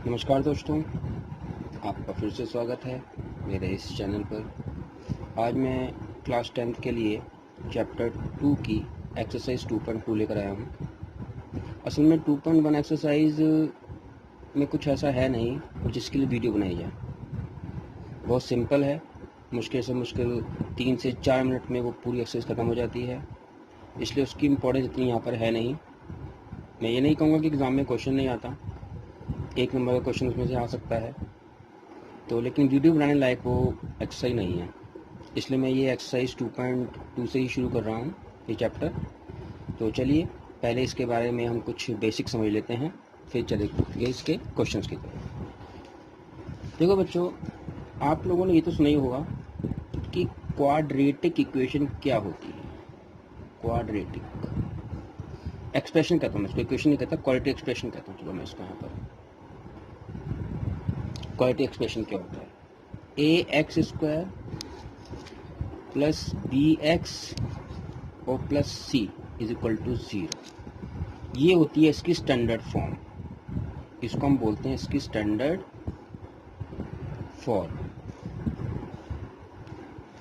नमस्कार दोस्तों, आपका फिर से स्वागत है मेरे इस चैनल पर। आज मैं क्लास 10th के लिए चैप्टर 2 की एक्सरसाइज 2.2 लेकर आया हूँ। असल में 2.1 एक्सरसाइज में कुछ ऐसा है नहीं जिसके लिए वीडियो बनाई जाए। बहुत सिंपल है, मुश्किल से मुश्किल 3 से 4 मिनट में वो पूरी एक्सरसाइज ख़त्म हो जाती है, इसलिए उसकी इम्पोर्टेंस इतनी यहाँ पर है नहीं। मैं ये नहीं कहूँगा कि एग्ज़ाम में क्वेश्चन नहीं आता, 1 नंबर का क्वेश्चन उसमें से आ सकता है, तो लेकिन वीडियो बनाने लायक वो एक्सरसाइज नहीं है, इसलिए मैं ये एक्सरसाइज 2.2 से ही शुरू कर रहा हूँ ये चैप्टर। तो चलिए पहले इसके बारे में हम कुछ बेसिक समझ लेते हैं, फिर चलेंगे इसके क्वेश्चंस की तरफ। देखो बच्चों, आप लोगों ने ये तो सुना ही होगा कि क्वाड्रेटिक इक्वेशन क्या होती है। क्वाड्रेटिक एक्सप्रेशन कहता हूँ मैं इसको, इक्वेशन नहीं कहता, क्वाड्रेटिक एक्सप्रेशन कहता हूँ। चलो मैं इसको यहाँ पर क्वाड्रेटिक एक्सप्रेशन क्या होता है। ax² प्लस bx और प्लस c इज इक्वल टू 0, ये होती है इसकी स्टैंडर्ड फॉर्म। इसको हम बोलते हैं इसकी स्टैंडर्ड फॉर्म।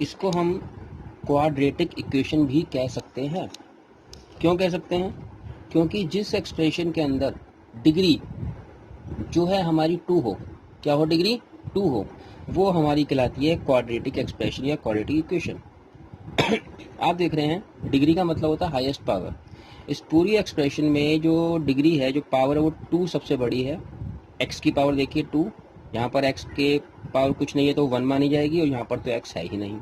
इसको हम क्वाड्रेटिक इक्वेशन भी कह सकते हैं। क्यों कह सकते हैं? क्योंकि जिस एक्सप्रेशन के अंदर डिग्री जो है हमारी 2 हो, क्या हो, डिग्री 2 हो, वो हमारी कहलाती है क्वाड्रेटिक एक्सप्रेशन या क्वाड्रेटिक इक्वेशन। आप देख रहे हैं डिग्री का मतलब होता है हाईएस्ट पावर। इस पूरी एक्सप्रेशन में जो डिग्री है, जो पावर है, वो 2 सबसे बड़ी है। x की पावर देखिए 2, यहाँ पर x के पावर कुछ नहीं है तो 1 मानी जाएगी, और यहाँ पर तो x है ही नहीं,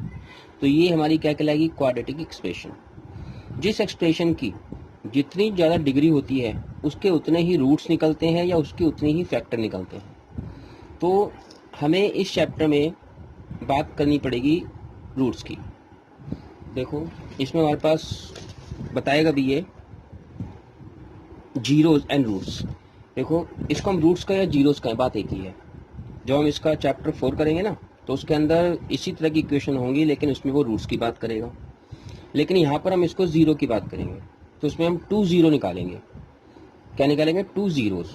तो ये हमारी क्या कहलाएगी, क्वाड्रेटिक एक्सप्रेशन। जिस एक्सप्रेशन की जितनी ज़्यादा डिग्री होती है उसके उतने ही रूट्स निकलते हैं या उसके उतने ही फैक्टर निकलते हैं। तो हमें इस चैप्टर में बात करनी पड़ेगी रूट्स की। देखो इसमें हमारे पास बताएगा भी ये जीरोज एंड रूट्स। देखो इसको हम रूट्स का या जीरोज का बात एक ही है। जब हम इसका चैप्टर 4 करेंगे ना, तो उसके अंदर इसी तरह की इक्वेशन होंगी, लेकिन उसमें वो रूट्स की बात करेगा। लेकिन यहाँ पर हम इसको जीरो की बात करेंगे, तो उसमें हम 2 जीरो निकालेंगे। क्या निकालेंगे? 2 जीरोज,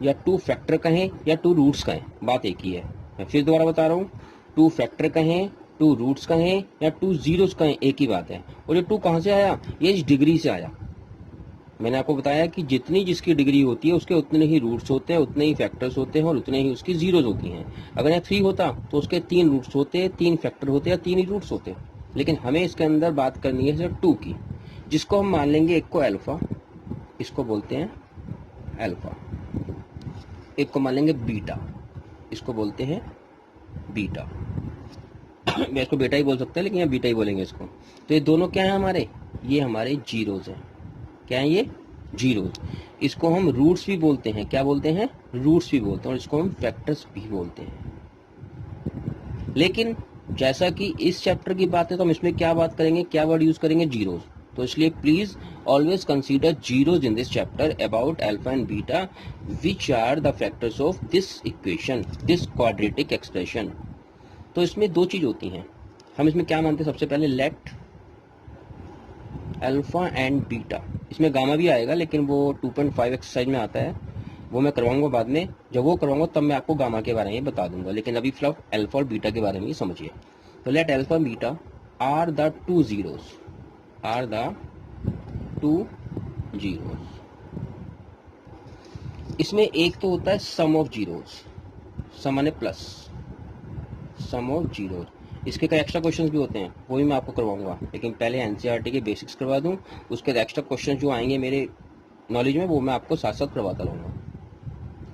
या 2 फैक्टर कहें या 2 रूट्स कहें, बात एक ही है। मैं फिर दोबारा बता रहा हूँ, 2 फैक्टर कहें, 2 रूट्स कहें या 2 जीरोज कहें, एक ही बात है। और ये 2 कहाँ से आया? ये इस डिग्री से आया। मैंने आपको बताया कि जितनी जिसकी डिग्री होती है उसके उतने ही रूट्स होते हैं, उतने ही फैक्टर्स होते हैं और उतने ही उसकी जीरोज होती हैं। अगर यहाँ 3 होता तो उसके 3 रूट्स होते, 3 फैक्टर होते या 3 ही रूट्स होते। लेकिन हमें इसके अंदर बात करनी है सिर्फ 2 की, जिसको हम मान लेंगे एक को अल्फा, इसको बोलते हैं अल्फा, एक को मान लेंगे बीटा, इसको बोलते हैं बीटा। मैं इसको बेटा ही बोल सकते हैं, लेकिन यहाँ बीटा ही बोलेंगे इसको। तो ये दोनों क्या है हमारे? ये हमारे जीरोज हैं। क्या है ये? जीरोज। इसको हम रूट्स भी बोलते हैं। क्या बोलते हैं? रूट्स भी बोलते हैं, और इसको हम फैक्टर्स भी बोलते हैं। लेकिन जैसा कि इस चैप्टर की बात है तो हम इसमें क्या बात करेंगे, क्या वर्ड यूज करेंगे? जीरोज। तो इसलिए please always consider zeros in this chapter about alpha and beta, which are the factors of this equation, this quadratic expression. तो इसमें 2 चीज होती हैं। हम इसमें क्या मानते हैं? सबसे पहले लेट अल्फा एंड बीटा, इसमें गामा भी आएगा, लेकिन वो 2.5 एक्सरसाइज में आता है, वो मैं करवाऊंगा बाद में। जब वो करवाऊंगा तब मैं आपको गामा के बारे में बता दूंगा, लेकिन अभी फिलहाल अल्फा और बीटा के बारे में ही समझिए। तो let alpha beta are the 2 zeros, are the 2 zeros. इसमें एक तो होता है सम ऑफ जीरोज, सम माने प्लस, सम ऑफ जीरोज। इसके कई एक्स्ट्रा क्वेश्चंस भी होते हैं, वो भी मैं आपको करवाऊंगा, लेकिन पहले एनसीईआरटी के बेसिक्स करवा दूं, उसके एक्स्ट्रा क्वेश्चंस जो आएंगे मेरे नॉलेज में वो मैं आपको साथ साथ करवाता रहूँगा।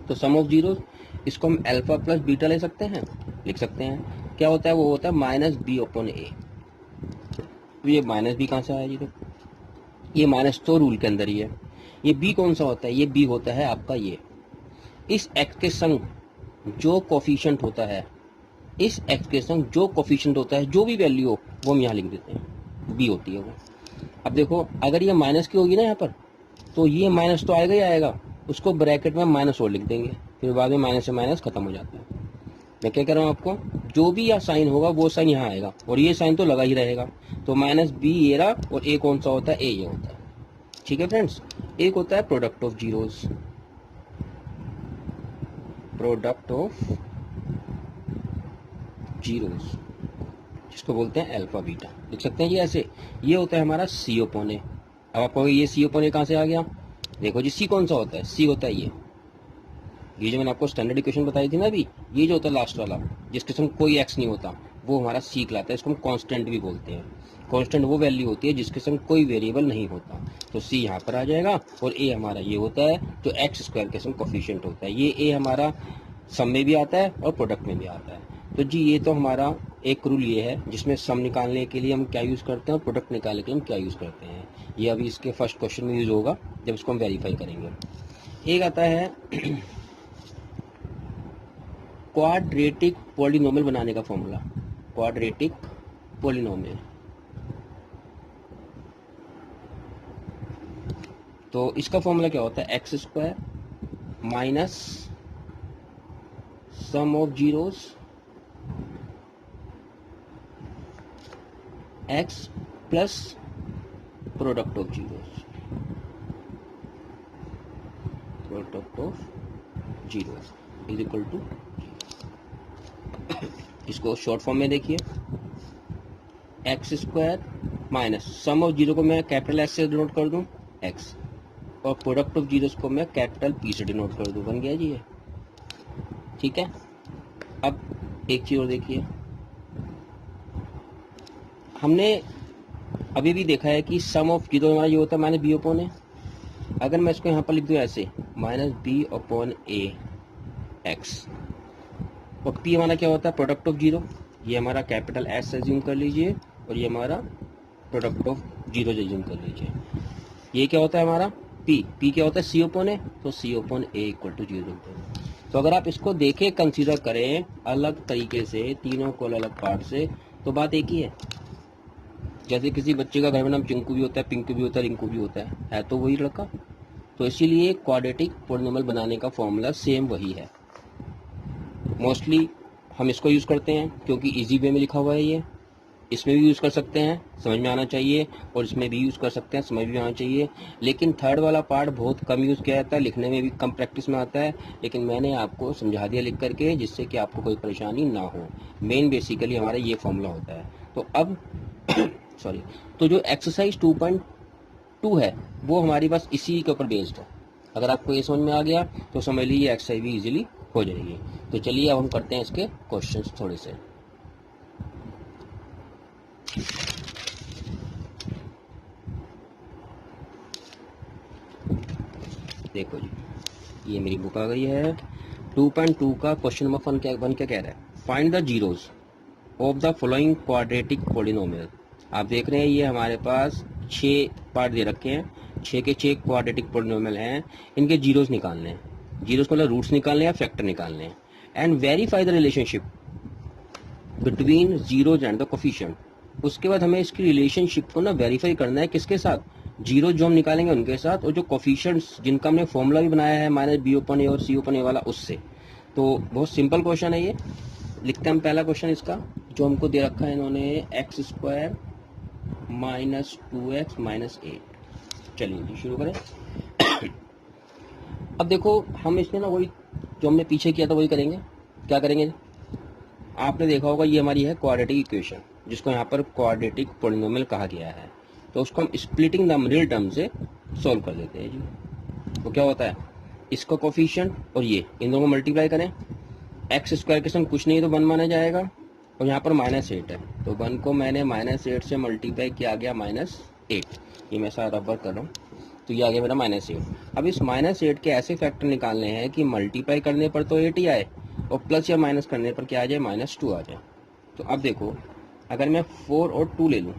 तो सम ऑफ जीरोज, इसको हम अल्फा प्लस बीटा ले सकते हैं, लिख सकते हैं। क्या होता है? वो होता है माइनस बी अपॉन ए। तो ये माइनस बी कहाँ से आया? तो ये माइनस तो रूल के अंदर ही है। ये बी कौन सा होता है? ये बी होता है आपका ये, इस एक्स के संग जो कोफिशिएंट होता है, इस एक्स के संग जो कोफिशिएंट होता है, जो भी वैल्यू हो वो हम यहाँ लिख देते हैं, बी होती है वो। अब देखो अगर ये माइनस की होगी ना यहाँ पर, तो ये माइनस तो आएगा ही आएगा, उसको ब्रैकेट में माइनस और लिख देंगे, फिर बाद में माइनस से माइनस खत्म हो जाता है। मैं क्या कह रहा हूँ आपको, जो भी या साइन होगा वो साइन यहाँ आएगा, और ये साइन तो लगा ही रहेगा। तो माइनस बी ये रहा, और ए कौन सा होता है? ए ये होता है। ठीक है फ्रेंड्स, एक होता है product of zeros, product of zeros, जिसको बोलते हैं अल्फा बीटा, लिख सकते हैं जी ऐसे। ये होता है हमारा सी ओपन ए। अब आप कहोगे ये सी ओपन ए कहाँ से आ गया? देखो जी, सी कौन सा होता है? सी होता है ये जो मैंने आपको स्टैंडर्ड इक्वेशन बताई थी ना अभी, ये जो होता है लास्ट वाला, जिसके संग कोई एक्स नहीं होता, वो हमारा सी कहलाता है। इसको हम कांस्टेंट भी बोलते हैं। कांस्टेंट वो वैल्यू होती है जिसके संग कोई वेरिएबल नहीं होता। तो सी यहाँ पर आ जाएगा, और ए हमारा ये होता है जो एक्स स्क्वायर के संग कोफिशिएंट होता है। ये ए हमारा सम में भी आता है और प्रोडक्ट में भी आता है। तो जी ये तो हमारा एक रूल ये है जिसमें सम निकालने के लिए हम क्या यूज़ करते हैं और प्रोडक्ट निकालने के लिए हम क्या यूज़ करते हैं। ये अभी इसके फर्स्ट क्वेश्चन में यूज़ होगा जब इसको हम वेरीफाई करेंगे। एक आता है क्वाड्रेटिक पॉलिनोमियल बनाने का फॉर्मूला। क्वाड्रेटिक पॉलिनोमियल, तो इसका फॉर्मूला क्या होता है? X square minus sum of zeros x plus product of zeros, product of zeros is equal to, इसको शॉर्ट फॉर्म में देखिए, x square minus sum of zero को मैं कैपिटल एस से डिनोट कर दूं एक्स, और प्रोडक्ट ऑफ जीरोस को मैं कैपिटल पी से डिनोट कर दूं। बन गया जी ये, ठीक है। अब एक चीज और देखिए, हमने अभी भी देखा है कि सम ऑफ जीरो हमारा ये होता है माइनस बी अपॉन ए। अगर मैं इसको यहाँ पर लिख दूँ ऐसे, माइनस बी अपॉन ए एक्स, और पी हमारा क्या होता है? Product of zero. ये हमारा कैपिटल एस एज्यूम कर लीजिए, और ये हमारा प्रोडक्ट ऑफ जीरो एज्यूम कर लीजिए। ये क्या होता है हमारा? पी। पी क्या होता है? सी ओपन ए, तो C open A equal to zero. तो अगर आप इसको देखें, कंसीडर करें अलग तरीके से, तीनों को अलग अलग पार्ट से, तो बात एक ही है। जैसे किसी बच्चे का घर में नाम चिंकू भी होता है, पिंकू भी होता है, रिंकू भी होता है तो वही लड़का। तो इसीलिए क्वाड्रेटिक पॉलिनोमियल बनाने का फॉर्मूला सेम वही है। मोस्टली हम इसको यूज़ करते हैं क्योंकि इजी वे में लिखा हुआ है ये। इसमें भी यूज़ कर सकते हैं, समझ में आना चाहिए, और इसमें भी यूज़ कर सकते हैं, समझ में आना चाहिए। लेकिन थर्ड वाला पार्ट बहुत कम यूज़ किया जाता है, लिखने में भी कम प्रैक्टिस में आता है। लेकिन मैंने आपको समझा दिया लिख करके, जिससे कि आपको कोई परेशानी ना हो। मेन बेसिकली हमारा ये फॉर्मूला होता है। तो अब सॉरी, तो जो एक्सरसाइज 2.2 है वो हमारी बस इसी के ऊपर बेस्ड है। अगर आपको ये समझ में आ गया तो समझ लीजिए ये एक्सरसाइज भी इजीली हो जाएगी। तो चलिए अब हम करते हैं इसके क्वेश्चंस थोड़े से। देखो जी, ये मेरी बुक आ गई है। 2.2 का क्वेश्चन नंबर 1 क्या कह रहा है? Find the zeros of the following quadratic polynomial. आप देख रहे हैं ये हमारे पास 6 पार्ट दे रखे हैं, 6 के 6 क्वाड्रेटिक पॉलिनोमियल हैं। इनके जीरोस निकालने हैं, जीरोस मतलब रूट्स निकालने हैं या फैक्टर निकालने हैं। And verify the relationship between zeros and the coefficient. उसके बाद हमें इसकी रिलेशनशिप को ना वेरीफाई करना है, किसके साथ? जीरो जो हम निकालेंगे उनके साथ, और जो कोफिशिएंट्स जिनका हमने फॉर्मूला भी बनाया है माइनस बी ओपन ए और सी ओपन ए वाला, उससे। तो बहुत सिंपल क्वेश्चन है ये। लिखते हैं हम पहला क्वेश्चन इसका, जो हमको दे रखा है इन्होंने, x square minus 2x minus 8। चलिए जी शुरू करें। अब देखो हम इसमें ना वही जो हमने पीछे किया था वही करेंगे। क्या करेंगे? आपने देखा होगा ये हमारी है क्वाड्रेटिक इक्वेशन, जिसको यहाँ पर क्वाड्रेटिक पॉलिनोमियल कहा गया है। तो उसको हम स्प्लिटिंग द रियल टर्म से सॉल्व कर देते हैं जी। तो क्या होता है, इसका कोफिशिएंट और ये इन दोनों को मल्टीप्लाई करें। एक्स स्क्वायर के संग कुछ नहीं तो 1 माना जाएगा, और यहाँ पर -8 है, तो 1 को मैंने -8 से मल्टीप्लाई किया गया -8। ये मैं सारा रबर कर रहा हूँ, तो ये आ गया मेरा -8। अब इस -8 के ऐसे फैक्टर निकालने हैं कि मल्टीप्लाई करने पर तो 8 ही आए, और प्लस या माइनस करने पर क्या आ जाए? -2 आ जाए। तो अब देखो, अगर मैं 4 और 2 ले लूँ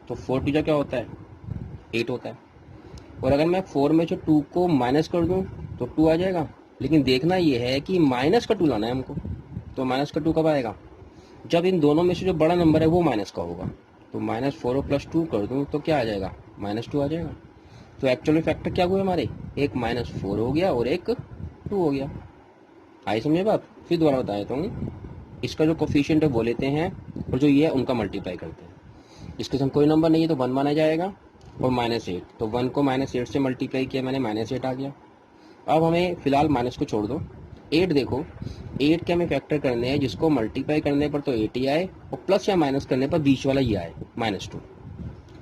तो 4 2 क्या होता है? 8 होता है। और अगर मैं 4 में से 2 को माइनस कर दूँ तो 2 आ जाएगा। लेकिन देखना ये है कि माइनस का 2 लाना है हमको। तो माइनस का 2 कब आएगा? जब इन दोनों में से जो बड़ा नंबर है वो माइनस का होगा। तो -4 और +2 कर दूँ तो क्या आ जाएगा? -2 आ जाएगा। तो एक्चुअली फैक्टर क्या हुए हमारे? एक -4 हो गया और एक 2 हो गया। आई समझे बात? फिर दोबारा बता देता हूँ। इसका जो कोफिशिएंट है वो लेते हैं, और जो ये है उनका मल्टीप्लाई करते हैं। इसके संग कोई नंबर नहीं है तो 1 माना जाएगा, और -8, तो 1 को -8 से मल्टीप्लाई किया मैंने, -8 आ गया। अब हमें फिलहाल माइनस को छोड़ दो। 8 देखो, 8 के हमें फैक्टर करने हैं जिसको मल्टीप्लाई करने पर तो 8 ही आए और प्लस या माइनस करने पर बीच वाला ही आए -2।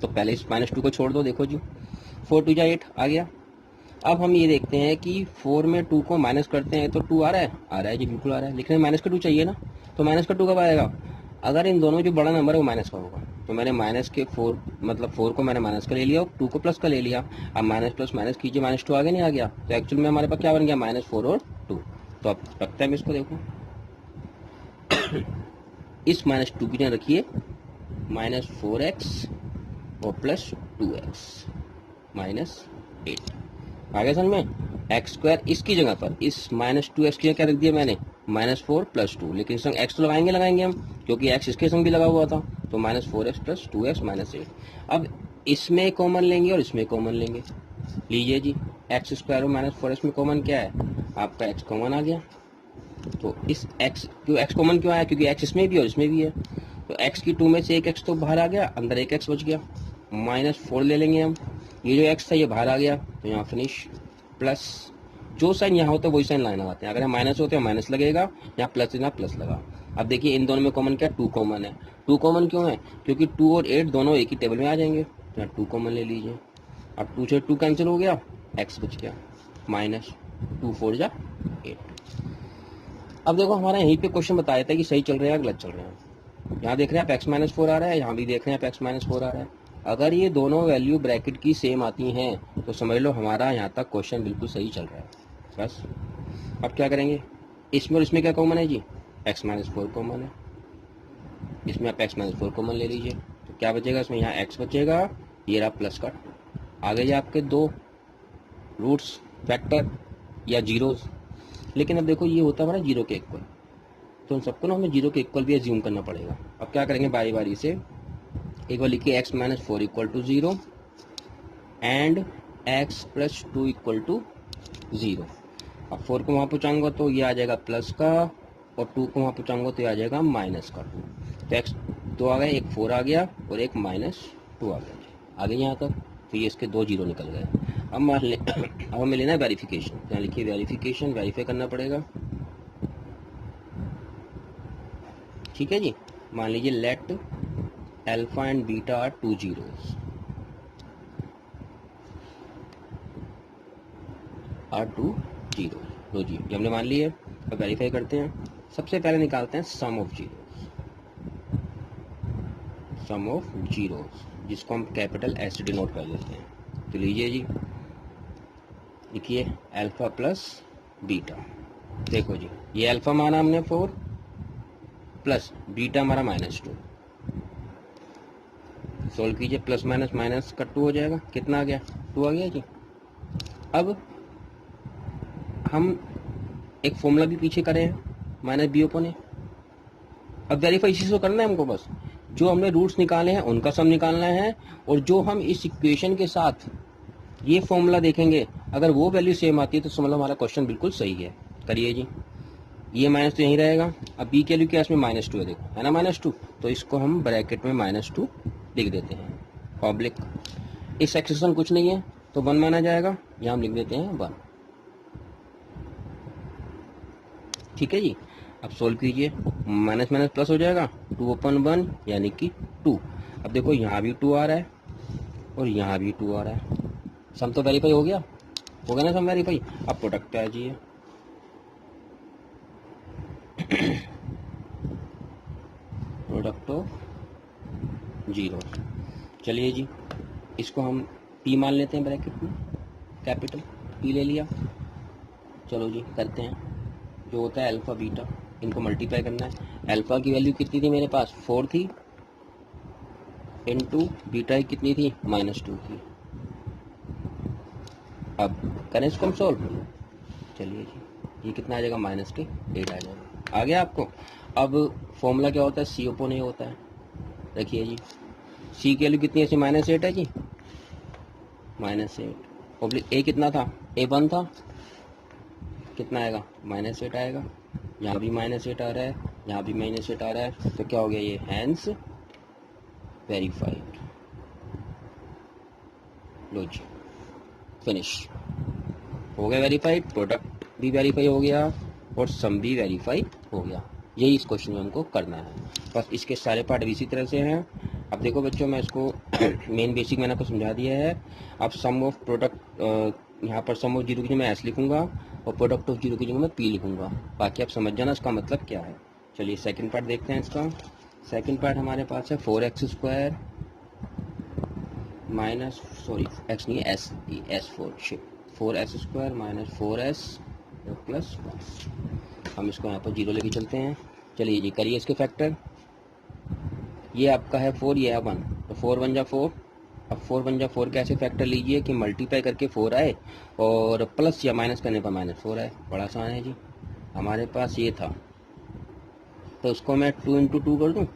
तो पहले इस -2 को छोड़ दो। देखो जी 4 2 8 आ गया। अब हम ये देखते हैं कि 4 में 2 को माइनस करते हैं तो 2 आ रहा है, आ रहा है जी, बिल्कुल आ रहा है, लेकिन माइनस का 2 चाहिए ना। तो माइनस का 2 कब आएगा? अगर इन दोनों जो बड़ा नंबर है वो माइनस का होगा। तो मैंने माइनस के 4 मतलब 4 को मैंने माइनस का ले लिया और 2 को प्लस का ले लिया। अब माइनस प्लस माइनस कीजिए, -2 आगे नहीं आ गया। तो एक्चुअल में हमारे पास क्या बन गया? -4 और 2। तो अब रखते हैं इसको, देखो इस -2 की जगह रखिए -4x और +2x -8। आगे समझ में? एक्स स्क्वायर इसकी जगह पर इस -2x की जगह क्या रख दिया मैंने? -4 + 2। लेकिन इस संग x तो लगाएंगे हम, क्योंकि x इसके संग भी लगा हुआ था। तो -4x + 2x -8। अब इसमें कॉमन लेंगे और इसमें कॉमन लेंगे। लीजिए जी, एक्स स्क्वायर और -4x में कॉमन क्या है? आपका x कॉमन आ गया। तो इस x क्यों x कॉमन क्यों आया? क्योंकि x इसमें भी और इसमें भी है। तो x की 2 में से एक x तो बाहर आ गया, अंदर एक x बच गया। -4 ले लेंगे हम, ये जो x था ये बाहर आ गया, तो यहाँ फिनिश। प्लस जो साइन यहाँ होता है वही साइन लाइन लगाते हैं। अगर यहाँ माइनस होते हैं माइनस लगेगा, यहाँ प्लस यहाँ प्लस लगा। अब देखिए इन दोनों में कॉमन क्या? 2 कॉमन है। 2 कॉमन क्यों है? क्योंकि 2 और 8 दोनों एक ही टेबल में आ जाएंगे। तो यहाँ 2 कॉमन ले लीजिए। अब 2 से 2 कैंसिल हो गया, x बच गया -2 4 जा 8। अब देखो हमारा यहीं पे क्वेश्चन बताया था कि सही चल रहे हैं या गलत चल रहे हैं। यहाँ देख रहे हैं आप x-4 आ रहा है, यहाँ भी देख रहे हैं आप x-4 आ रहा है। अगर ये दोनों वैल्यू ब्रैकेट की सेम आती हैं तो समझ लो हमारा यहाँ तक क्वेश्चन बिल्कुल सही चल रहा है। बस अब क्या करेंगे? इसमें और इसमें क्या कॉमन है जी? x-4 कॉमन है। इसमें आप x-4 कॉमन ले लीजिए, तो क्या बचेगा इसमें? यहाँ x बचेगा, ये रहा प्लस का। आगे जा आपके 2 रूट्स फैक्टर या जीरोस। लेकिन अब देखो ये होता है हमारा 0 के इक्वल, तो उन सबको ना हमें 0 के इक्वल भी एज्यूम करना पड़ेगा। अब क्या करेंगे? बारी बारी से एक बार लिखिए x-4 = 0 एंड x + 2 = 0। अब 4 को वहाँ पहुँचाऊंगा तो ये आ जाएगा प्लस का, और 2 को वहाँ पहुँचाऊंगा तो ये आ जाएगा -का 2। तो x 2 आ गए, एक 4 आ गया और एक -2 आ गया। आगे यहाँ तक तो ये इसके 2 0 निकल गए। अब अब हमें लेना है वेरिफिकेशन। यहाँ लिखिए वेरिफिकेशन, वेरीफाई करना पड़ेगा। ठीक है जी, मान लीजिए let alpha and beta are 2 zeros are 2 zeros। लो जी ये हमने मान ली है। अब वेरीफाई करते हैं। सबसे पहले निकालते हैं सम ऑफ जीरोस, जिसको हम कैपिटल S डिनोट कर देते हैं। तो लीजिए जी, लिखिए अल्फा प्लस बीटा। देखो जी ये अल्फा माना हमने 4 प्लस बीटा हमारा -2। सोल्व कीजिए, प्लस माइनस माइनस का 2 हो जाएगा। कितना आ गया? 2 आ गया जी। अब हम एक फॉर्मूला भी पीछे करें हैं -b/a। अब वेरीफाई इसी से करना है हमको। बस जो हमने रूट्स निकाले हैं उनका सम निकालना है, और जो हम इस इक्वेशन के साथ ये फॉर्मूला देखेंगे अगर वो वैल्यू सेम आती है तो समझ लो हमारा क्वेश्चन बिल्कुल सही है। करिए जी, ये माइनस तो यहीं रहेगा। अब बी के लिए क्या इसमें -2 है, देखो है ना -2, तो इसको हम ब्रैकेट में -2 लिख देते हैं पब्लिक। इस एक्सप्रेशन कुछ नहीं है तो 1 माना जाएगा, यहाँ हम लिख देते हैं 1। ठीक है जी। अब सोल्व कीजिए, माइनस माइनस प्लस हो जाएगा, 2/1 यानी कि 2। अब देखो यहाँ भी 2 आ रहा है और यहाँ भी 2 आ रहा है। सम तो वेरीफाई हो गया ना सम वेरीफाई। अब प्रोडक्ट आ जाइए, प्रोडक्ट ऑफ जीरो। चलिए जी, इसको हम P मान लेते हैं ब्रैकेट में, कैपिटल P ले लिया। चलो जी करते हैं। जो होता है अल्फ़ा बीटा, इनको मल्टीप्लाई करना है। अल्फ़ा की वैल्यू कितनी थी मेरे पास? 4 थी, इनटू बीटा की कितनी थी? -2 थी। अब करें इसको हम सोल्व। चलिए जी, ये कितना आ जाएगा? -8 आ जाएगा। आ गया आपको? अब फॉर्मूला क्या होता है? C/A होता है। देखिए जी, C की वैल्यू कितनी है? -8 है जी, -8 पब्लिक A कितना था? A 1 था। कितना आएगा? -8 आएगा। यहाँ भी -8 आ रहा है, यहाँ भी -8 आ रहा है, तो क्या हो गया ये? Hence verified. लो जी फिनिश हो गया वेरीफाइड, प्रोडक्ट भी वेरीफाई हो गया और सम भी वेरीफाई हो गया। यही इस क्वेश्चन में हमको करना है। बस इसके सारे पार्ट इसी तरह से हैं। अब देखो बच्चों, मैं इसको मेन बेसिक मैंने आपको समझा दिया है। अब सम ऑफ प्रोडक्ट, यहाँ पर सम ऑफ जीरो की जगह मैं एस लिखूंगा और प्रोडक्ट ऑफ जीरो की जगह मैं पी लिखूंगा। बाकी आप समझ जाना इसका मतलब क्या है। चलिए सेकंड पार्ट देखते हैं इसका। सेकंड पार्ट हमारे पास है 4x² माइनस, सॉरी एक्स नहीं S, S4 4s² minus 4s plus 1। हम इसको यहाँ पर जीरो लेके चलते हैं। चलिए जी करिए इसके फैक्टर। ये आपका है 4, ये है 1, तो 4 बन जा 4। अब 4 बन जा 4 कैसे फैक्टर लीजिए कि मल्टीप्लाई करके 4 आए और प्लस या माइनस करने पर -4 आए। बड़ा आसान है जी। हमारे पास ये था तो उसको मैं 2 × 2 कर दूँ,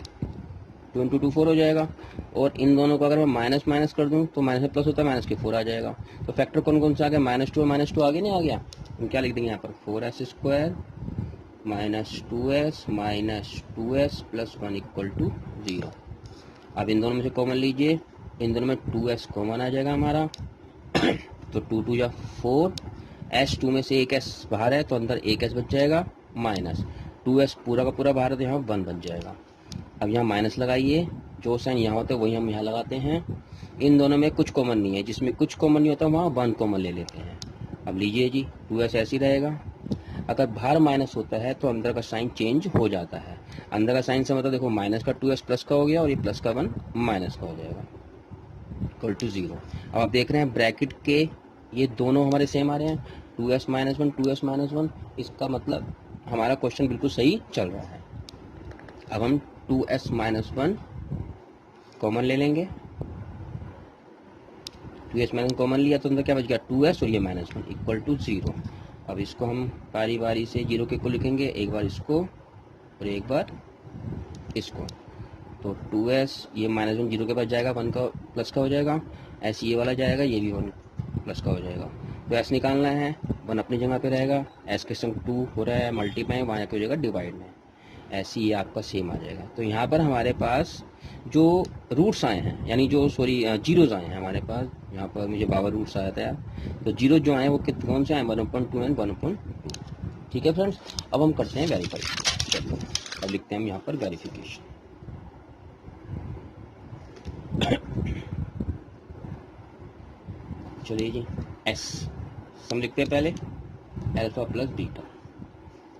2 × 2 4 हो जाएगा। और इन दोनों को अगर मैं माइनस माइनस कर दूं तो माइनस में प्लस होता है, माइनस के 4 आ जाएगा। तो फैक्टर कौन कौन सा आ गया, -2 और -2 आगे नहीं आ गया। हम क्या लिख देंगे यहाँ पर 4s² माइनस 2s प्लस 1 = 0। अब इन दोनों में से कॉमन लीजिए, इन दोनों में 2s कॉमन आ जाएगा हमारा तो 2 × 2 = 4, s2 में से एक s बाहर है तो अंदर एक s बच जाएगा, माइनस 2s पूरा का पूरा बाहर है तो यहाँ 1 बच जाएगा। अब यहाँ माइनस लगाइए, जो साइन यहाँ होता है वही हम यहाँ लगाते हैं। इन दोनों में कुछ कॉमन नहीं है, जिसमें कुछ कॉमन नहीं होता वहाँ 1 कॉमन ले लेते हैं। अब लीजिए जी 2s ऐसे ही रहेगा। अगर बाहर माइनस होता है तो अंदर का साइन चेंज हो जाता है। अंदर का साइन से मतलब देखो माइनस का 2s प्लस का हो गया और ये प्लस का 1 माइनस का हो जाएगा, = 0। अब आप देख रहे हैं ब्रैकेट के ये दोनों हमारे सेम आ रहे हैं, 2s - 1 2s - 1। इसका मतलब हमारा क्वेश्चन बिल्कुल सही चल रहा है। अब हम 2s - 1 कॉमन ले लेंगे। 2s - 1 कॉमन लिया तो अंदर क्या बच गया 2s और ये -1 = 0। अब इसको हम बारी बारी से जीरो के को लिखेंगे, एक बार इसको और एक बार इसको। तो 2s ये -1 जीरो के पास जाएगा, 1 का प्लस का हो जाएगा, s ये वाला जाएगा, ये भी 1 प्लस का हो जाएगा। तो s निकालना है, 1 अपनी जगह पे रहेगा, s के संग 2 हो रहा है मल्टीप्लाई, वहाँ पे हो जाएगा डिवाइड में, ऐसे ही आपका सेम आ जाएगा। तो यहाँ पर हमारे पास जो रूट्स आए हैं, यानी जो जीरोज आए हैं हमारे पास, यहाँ पर मुझे 52 रूट्स आया था यार, तो जीरो जो आए वो कौन से आए 1/2 एंड 1/2। ठीक है फ्रेंड्स, अब हम करते हैं वेरीफाई। चलो अब लिखते हैं हम यहाँ पर वेरिफिकेशन। चलिए जी एस सम लिखते हैं पहले, अल्फा प्लस बीटा।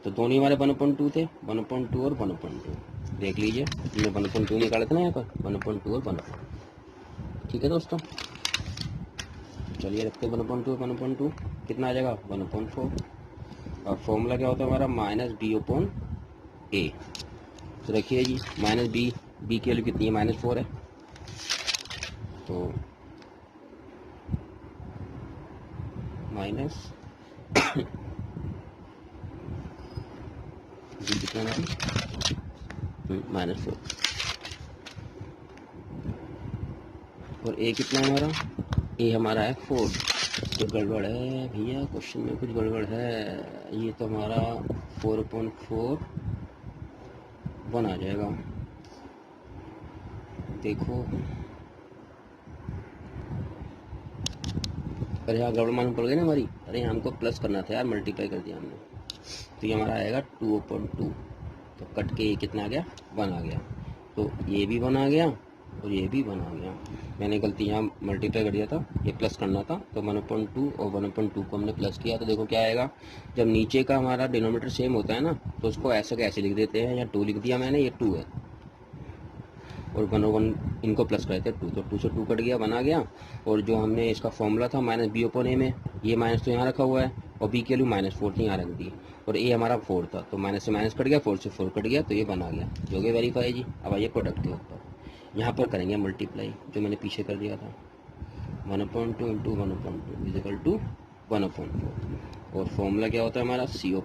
तो दोनों हमारे 1/2 थे, 1/2 और 1/2 देख लीजिए, हमने 1/2 निकाले थे ना यहाँ पर, 1/2 और 1/2। ठीक है दोस्तों, चलिए रखते हैं 1/2 और 1/2 कितना आ जाएगा 1/4। और फॉर्मूला क्या होता है हमारा -b/a। तो रखिए जी -b की वैल्यू कितनी है -4 है, तो माइनस b कितना है -4 और a कितना है हमारा, a हमारा है 4। तो गड़बड़ है भैया, क्वेश्चन में कुछ गड़बड़ है। ये तो हमारा 4/4 1 आ जाएगा। देखो अरे यहाँ गड़बड़ मालूम पड़ गई ना हमारी। अरे हमको प्लस करना था यार, मल्टीप्लाई कर दिया हमने। तो ये हमारा आएगा 2/2, तो कट के ये कितना आ गया 1 आ गया। तो ये भी 1 आ गया और ये भी 1 आ गया। मैंने गलती यहाँ मल्टीप्लाई कर दिया था, ये प्लस करना था। तो 1/2 और 1/2 को हमने प्लस किया, तो देखो क्या आएगा। जब नीचे का हमारा डिनोमिनेटर सेम होता है ना, तो उसको ऐसे कैसे लिख देते हैं, या 2 लिख दिया मैंने, ये 2 है और 1/1 इनको प्लस करते हैं 2, तो 2 से 2 कट गया 1 आ गया। और जो हमने इसका फॉर्मूला था -b/a में, ये माइनस तो यहाँ रखा हुआ है और b की वैल्यू -4 थी यहाँ रख दी, और a हमारा 4 था, तो माइनस से माइनस कट गया, 4 से 4 कट गया, तो ये 1 आ गया, जो कि वेरीफाई जी। अब आइए प्रोडक्ट के ऊपर, यहाँ पर करेंगे मल्टीप्लाई जो मैंने पीछे कर दिया था, 1/2 × 1/2 = 1/4। और फॉर्मूला क्या होता है हमारा c/a।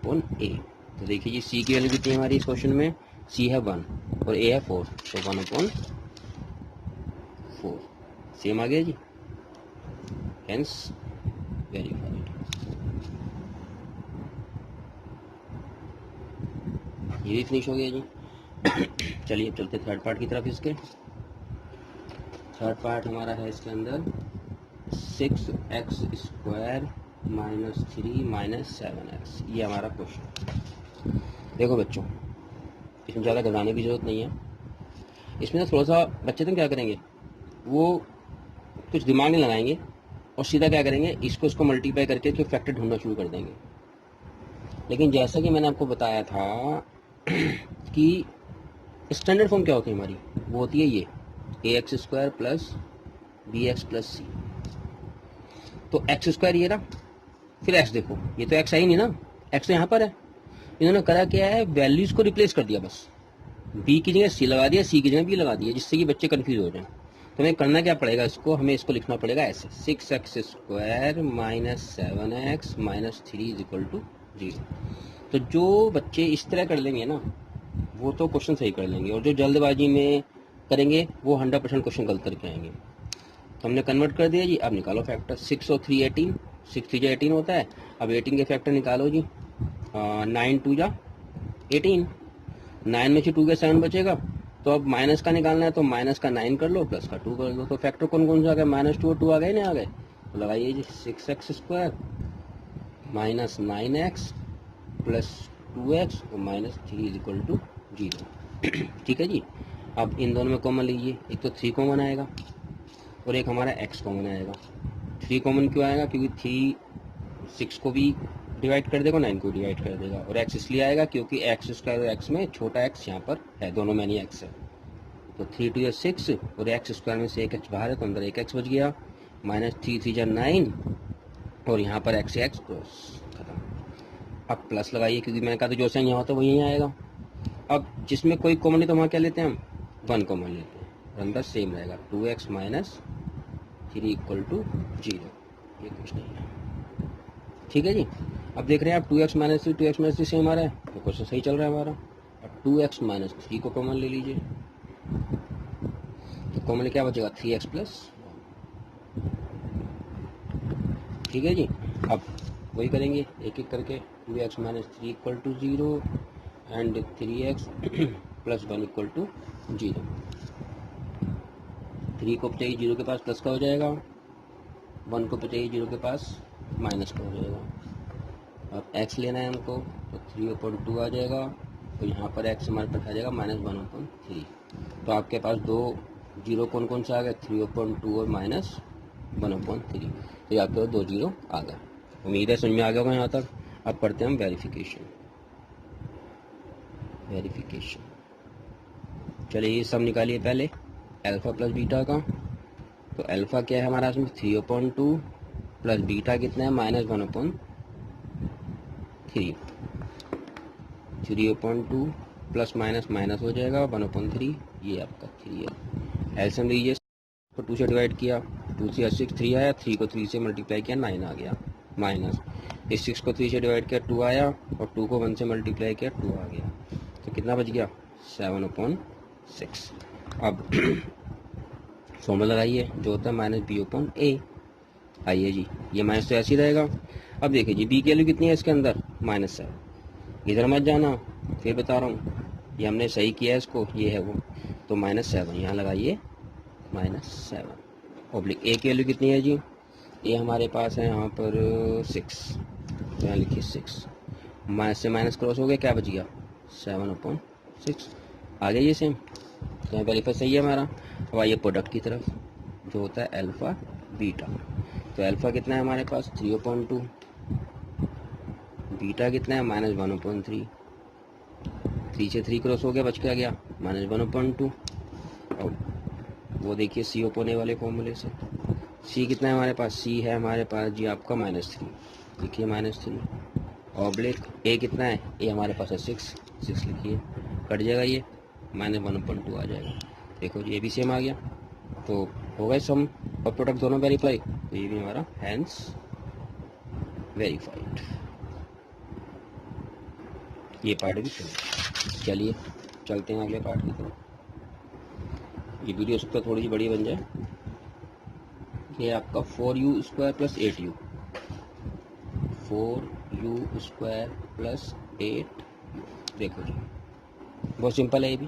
तो देखिए जी c की वैल्यू कितनी है हमारी इस क्वेश्चन में, c है 1 और a है 4, तो 1/4 सेम आ गया जी, हेंस वेरीफाइड। ये भी फिनिश हो गया जी। चलिए अब चलते थर्ड पार्ट की तरफ। इसके थर्ड पार्ट हमारा है इसके अंदर 6x² -3 -7x, ये हमारा क्वेश्चन। देखो बच्चों, इसमें ज़्यादा घबराने की ज़रूरत नहीं है। इसमें ना थोड़ा सा बच्चे तो क्या करेंगे, वो कुछ दिमाग नहीं लगाएंगे और सीधा क्या करेंगे, इसको मल्टीप्लाई करके इसके फैक्टर ढूंढना शुरू कर देंगे। लेकिन जैसा कि मैंने आपको बताया था कि स्टैंडर्ड फॉर्म क्या होती है हमारी, वो होती है ये ax² प्लस bx प्लस सी। तो x² ये ना, फिर x देखो, ये तो x है ही नहीं ना, x तो यहाँ पर है। इन्होंने करा क्या है, वैल्यूज को रिप्लेस कर दिया बस, b की जगह c लगा दिया, c की जगह b लगा दिया, जिससे कि बच्चे कंफ्यूज हो जाए। तो हमें करना क्या पड़ेगा, हमें इसको लिखना पड़ेगा ऐसे 6x² - 7x - 3 = 0। तो जो बच्चे इस तरह कर लेंगे ना, वो तो क्वेश्चन सही कर लेंगे, और जो जल्दबाजी में करेंगे वो 100% क्वेश्चन गलत करके आएंगे। तो हमने कन्वर्ट कर दिया जी। अब निकालो फैक्टर, 6 और 3 18, 6 3 जा 18 होता है। अब 18 के फैक्टर निकालो जी। 9 2 जा 18, 9 में से 2 का 7 बचेगा। तो अब माइनस का निकालना है, तो माइनस का 9 कर लो, प्लस का 2 कर लो। तो फैक्टर कौन कौन सा आ गया, -2 और 2 आ गए, नहीं आ गए? तो लगाइए जी, 6x² - 9x प्लस 2x और -3 = 0। ठीक है जी। अब इन दोनों में कॉमन लीजिए, एक तो 3 कॉमन आएगा और एक हमारा x कॉमन आएगा। 3 कॉमन क्यों आएगा, क्योंकि 3 6 को भी डिवाइड कर देगा, 9 को डिवाइड कर देगा। और x इसलिए आएगा क्योंकि x² और x में छोटा x यहाँ पर है, दोनों में नहीं x है। तो 3 2 6 और x² में से एक x बाहर है, तो अंदर एक x बच गया। -3 3 जा 9 और यहाँ पर x से x क्रॉस, खत्म। अब प्लस लगाइए, क्योंकि मैंने कहा था जो साइन यहाँ होता है वो यहीं आएगा। अब जिसमें कोई कॉमन नहीं, तो वहाँ क्या लेते हैं हम, 1 कॉमन लेते हैं, अंदर सेम रहेगा 2x - 3 = 0। ये कुछ नहीं है, ठीक है जी। अब देख रहे हैं आप 2x - 3 2x - 3 सेम आ रहा है, तो क्वेश्चन सही चल रहा है हमारा। अब 2x - 3 को कॉमन ले लीजिए, तो कॉमन क्या बचेगा, 3x + 1। ठीक है जी। अब वही करेंगे एक एक करके, 2x - 3 = 0 एंड 3x + 1 = 0। 3 को बचाइए 0 के पास, प्लस का हो जाएगा। 1 को बचाइए 0 के पास, माइनस का हो जाएगा। अब x लेना है हमको, तो 3/2 आ जाएगा। तो यहाँ पर x हमारे पास आ जाएगा -1/3। तो आपके पास दो जीरो कौन कौन सा आ गया, 3/2 और -1/3। तो ये आपके पास 2 0 आ गए। उम्मीद है समझ में आ गया होगा यहाँ तक। अब करते हैं हम वेरिफिकेशन। चलिए ये सब निकालिए पहले अल्फ़ा प्लस बीटा का। तो अल्फ़ा क्या है हमारा इसमें, 3/2 प्लस बीटा कितना है, -1/3। 3/2 प्लस माइनस माइनस हो जाएगा 1/3, ये आपका 3 है। एलसीएम लीजिए, तो 2 से डिवाइड किया, 2 3 6 3 आया, 3 को 3 से मल्टीप्लाई किया 9 आ गया, माइनस इस 6 को 3 से डिवाइड किया 2 आया, और 2 को 1 से मल्टीप्लाई किया 2 आ गया। तो कितना बच गया, 7/6। अब फॉर्मूला लगाइए, जो होता है -b/a। आइए जी, ये माइनस तो ऐसे ही रहेगा। अब देखिए जी, b की वैल्यू कितनी है इसके अंदर, -7। इधर मत जाना, फिर बता रहा हूँ, ये हमने सही किया है इसको, ये है वो। तो -7 यहाँ लगाइए, -7 ऑब्लिक a की वैल्यू कितनी है जी, ये हमारे पास है यहाँ पर 6, तो यहाँ लिखिए 6। माइनस से माइनस क्रॉस हो गया, क्या बच गया, 7/6 आ गया ये सेम। तो यहाँ वेरीफाई सही है हमारा। अब आइए प्रोडक्ट की तरफ, जो होता है अल्फ़ा बीटा। तो अल्फ़ा कितना है हमारे पास, 3/2, बीटा कितना है, -1/3। 3 से 3 क्रॉस हो गया, बच क्या गया, -1/2। और वो देखिए C/A वाले फॉर्मूले से, C कितना है हमारे पास, C है हमारे पास जी आपका -3, लिखिए -3 ऑब्लिक A कितना है, A हमारे पास है 6 लिखिए, कट जाएगा ये, -1/2 आ जाएगा। देखो जी ये भी सेम आ गया। तो हो गए सम और प्रोडक्ट दोनों वेरीफाई, तो ये भी हमारा हैंस वेरीफाइड। ये पार्ट भी सही। चलिए चलते हैं अगले पार्ट की तरफ। ये वीडियो सकता थोड़ी सी बड़ी बन जाए। ये आपका 4u² + 8u, 4u² + 8u। देखो जी बहुत सिंपल है, ये भी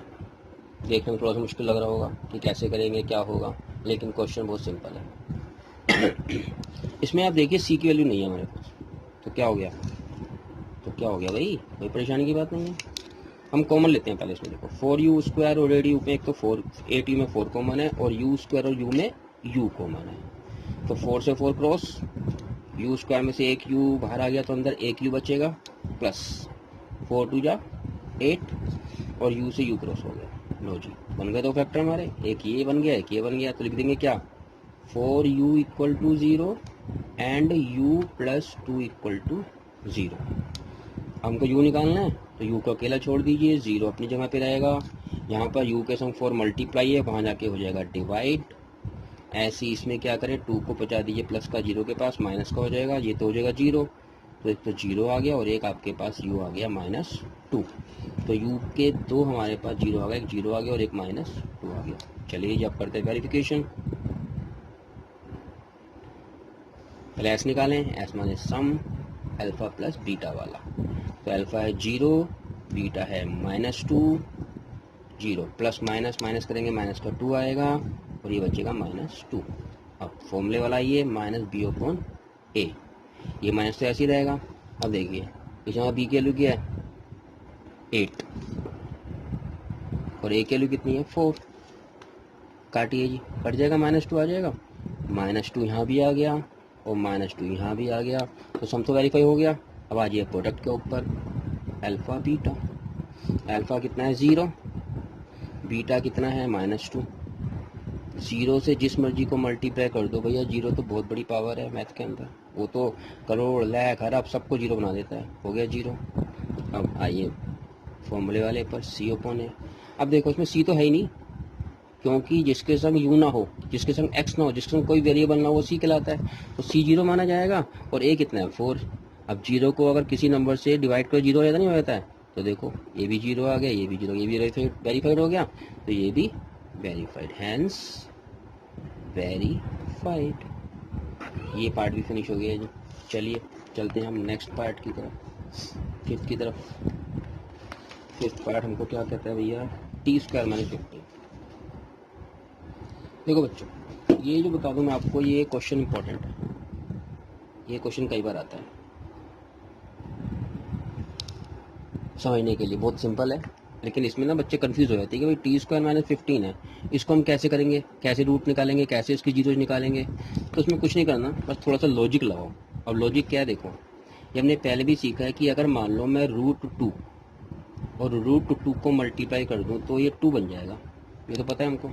देखने में थोड़ा सा मुश्किल लग रहा होगा कि कैसे करेंगे क्या होगा, लेकिन क्वेश्चन बहुत सिंपल है। इसमें आप देखिए सी की वैल्यू नहीं है हमारे पास, तो क्या हो गया, तो क्या हो गया भाई, कोई परेशानी की बात नहीं है। हम कॉमन लेते हैं पहले इसमें, देखो 4u² ऑलरेडी यू में एक तो 4 8u में 4 कॉमन है और u² और u में u कॉमन है, तो 4 से 4 क्रॉस, u² में से एक u बाहर आ गया तो अंदर एक u बचेगा, प्लस 4 2 जा 8 और u से u क्रॉस हो गया। लो जी बन गए दो फैक्टर हमारे, एक ये बन गया एक ये बन गया, तो लिख देंगे क्या 4u equal to 0 and u plus 2 equal to 0। हमको u निकालना है तो u को अकेला छोड़ दीजिए, 0 अपनी जगह पे रहेगा, यहाँ पर u के संग 4 मल्टीप्लाई है, वहाँ जाके हो जाएगा डिवाइड। ऐसे ही इसमें क्या करें 2 को पहुँचा दीजिए प्लस का 0 के पास, माइनस का हो जाएगा, ये तो हो जाएगा 0, तो एक तो 0 आ गया और एक आपके पास u आ गया -2, तो u के दो हमारे पास 0 आ गया, एक 0 आ गया और एक -2 आ गया। चलिए जी अब करते हैं वेरिफिकेशन। पहले एस निकालें, एस माने सम अल्फा प्लस बीटा वाला, तो अल्फा है 0, बीटा है -2, 0 प्लस माइनस माइनस करेंगे माइनस का 2 आएगा और ये बचेगा -2। अब फॉर्मूले वाला ये -b/a, ये माइनस तो ऐसे ही रहेगा। अब देखिए इस जगह b की वैल्यू क्या है 8 और a की वैल्यू कितनी है 4, काटिए जी, कट जाएगा -2 आ जाएगा, -2 यहाँ भी आ गया और -2 यहाँ भी आ गया, तो सम तो वेरीफाई हो गया। अब आ जाइए प्रोडक्ट के ऊपर, अल्फ़ा बीटा, अल्फ़ा कितना है 0, बीटा कितना है -2, 0 से जिस मर्जी को मल्टीप्लाई कर दो भैया, 0 तो बहुत बड़ी पावर है मैथ के अंदर, वो तो करोड़ लाख अरब सबको 0 बना देता है, हो गया 0। अब आइए फॉर्मूले वाले पर c/a, अब देखो इसमें c तो है ही नहीं, क्योंकि जिसके संग u ना हो, जिसके संग x ना हो, जिसके संग कोई वेरिएबल ना हो वो c कहलाता है, तो c 0 माना जाएगा और a कितना है 4। अब 0 को अगर किसी नंबर से डिवाइड कर 0 हो जाता नहीं हो जाता है, तो देखो ये भी 0 आ गया, ये भी 0, ये भी वेरीफाइड हो गया, तो ये भी वेरीफाइड, हैंस वेरीफाइड। ये पार्ट भी फिनिश हो गया जी। चलिए चलते हैं हम नेक्स्ट पार्ट की तरफ, फिफ्थ की तरफ। फिफ्थ पार्ट हमको क्या कहता है भैया, t² - 15। देखो बच्चों ये जो बता दूं मैं आपको, ये क्वेश्चन इंपॉर्टेंट है, ये क्वेश्चन कई बार आता है, समझने के लिए बहुत सिंपल है, लेकिन इसमें ना बच्चे कंफ्यूज हो जाते हैं कि भाई t² - 15 है, इसको हम कैसे करेंगे, कैसे रूट निकालेंगे, कैसे इसकी जीरोज निकालेंगे। तो उसमें कुछ नहीं करना, बस थोड़ा सा लॉजिक लगाओ। अब लॉजिक क्या है देखो, ये हमने पहले भी सीखा है कि अगर मान लो मैं √2 और √2 को मल्टीप्लाई कर दूं तो ये 2 बन जाएगा, ये तो पता है हमको,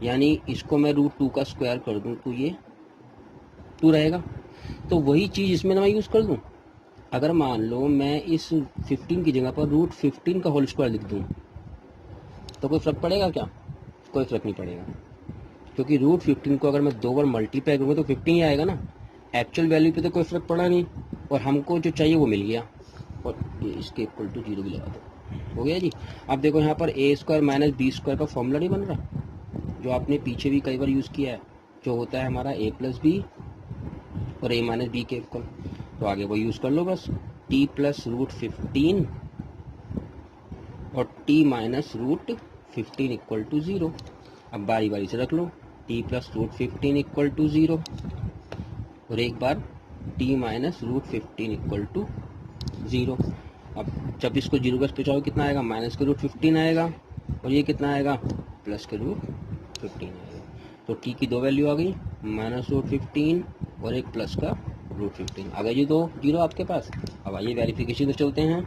यानी इसको मैं √2 का स्क्वायर कर दूं तो ये 2 रहेगा। तो वही चीज़ इसमें ना मैं यूज़ कर दूं, अगर मान लो मैं इस 15 की जगह पर √15 का होल स्क्वायर लिख दूं तो कोई फ़र्क पड़ेगा क्या, कोई फ़र्क नहीं पड़ेगा, क्योंकि √15 को अगर मैं 2 बार मल्टीप्लाई करूँगा तो 15 ही आएगा ना, एक्चुअल वैल्यू पे तो कोई फ़र्क पड़ा नहीं और हमको जो चाहिए वो मिल गया, और ये इसके इक्वल टू 0 भी लगा दो, हो गया जी। अब देखो यहाँ पर a² - b² का फॉर्मूला नहीं बन रहा, जो आपने पीछे भी कई बार यूज़ किया है, जो होता है हमारा a + b और a - b के इक्वल, तो आगे वो यूज़ कर लो बस, t + √15 और t - √15 इक्वल टू 0। अब बारी बारी से रख लो, t + √15 इक्वल टू 0 और एक बार t - √15 इक्वल टू 0। अब जब इसको 0 बस पहुँचाओ कितना आएगा, -√15 आएगा और ये कितना आएगा +√15 आएगा। तो t की दो वैल्यू आ गई, -√15 और एक प्लस का √15 आ गया जी, दो 0 आपके पास। अब आइए वेरिफिकेशन पे चलते हैं।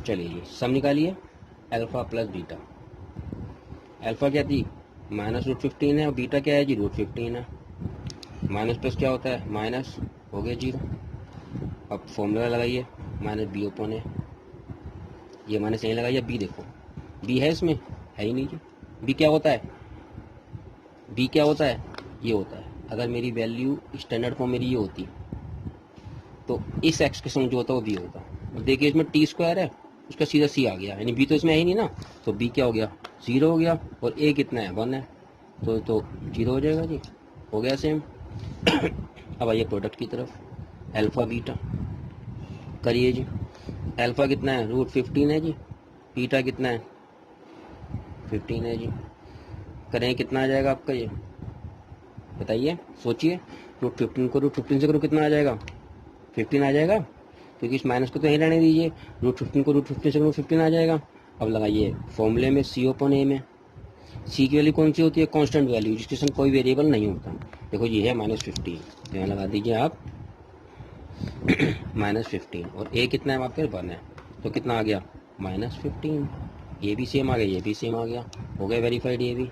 चलिए जी सम निकालिए, अल्फ़ा प्लस बीटा, अल्फ़ा क्या थी -√15 है और बीटा क्या है जी √15 है, माइनस प्लस क्या होता है माइनस, हो गया 0। अब फॉर्मूला लगाइए -b/a, ये माइनस यहीं लगाइए, b देखो b है इसमें, है ही नहीं जी, b क्या होता है, b क्या होता है, ये होता है, अगर मेरी वैल्यू स्टैंडर्ड फॉर्म मेरी ये होती तो इस x के संग जो होता है वो b होता। अब देखिए इसमें t² है, उसका सीधा c आ गया, यानी b तो इसमें है ही नहीं ना, तो b क्या हो गया 0 हो गया और a कितना है 1 है, तो 0 हो जाएगा जी, हो गया सेम। अब आइए प्रोडक्ट की तरफ, अल्फ़ा बीटा करिए जी, अल्फ़ा कितना है √15 है जी, बीटा कितना है 15 है जी। करें कितना आ जाएगा आपका, ये बताइए, सोचिए। √15 को √15 से करो कितना आ जाएगा, 15 आ जाएगा, क्योंकि इस माइनस को तो यहीं रहने दीजिए। √15 को √15 से करो 15 आ जाएगा। अब लगाइए फॉर्मूले में C/A में, सी की वैल्यू कौन सी होती है, कांस्टेंट वैल्यू, जिसके संग कोई वेरिएबल नहीं होता। देखो ये है -15, तो यहाँ लगा दीजिए आप -15, और a कितना है वहाँ पे 1 है, तो कितना आ गया -15। ये भी सेम आ गया, ये भी सेम आ गया, हो गया वेरीफाइड ये भी,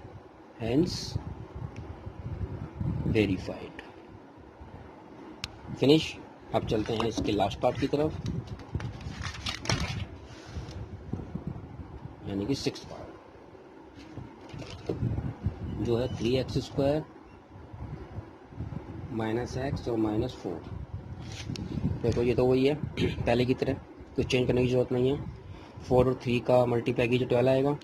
हेंस वेरीफाइड। फिनिश। अब चलते हैं इसके लास्ट पार्ट की तरफ, यानी कि 6th पार्ट, जो है 3x² - x और -4। देखो ये तो वही है पहले की तरह, कुछ चेंज करने की जरूरत नहीं है। 4 और 3 का मल्टीप्लाई कीजिए 12 आएगा।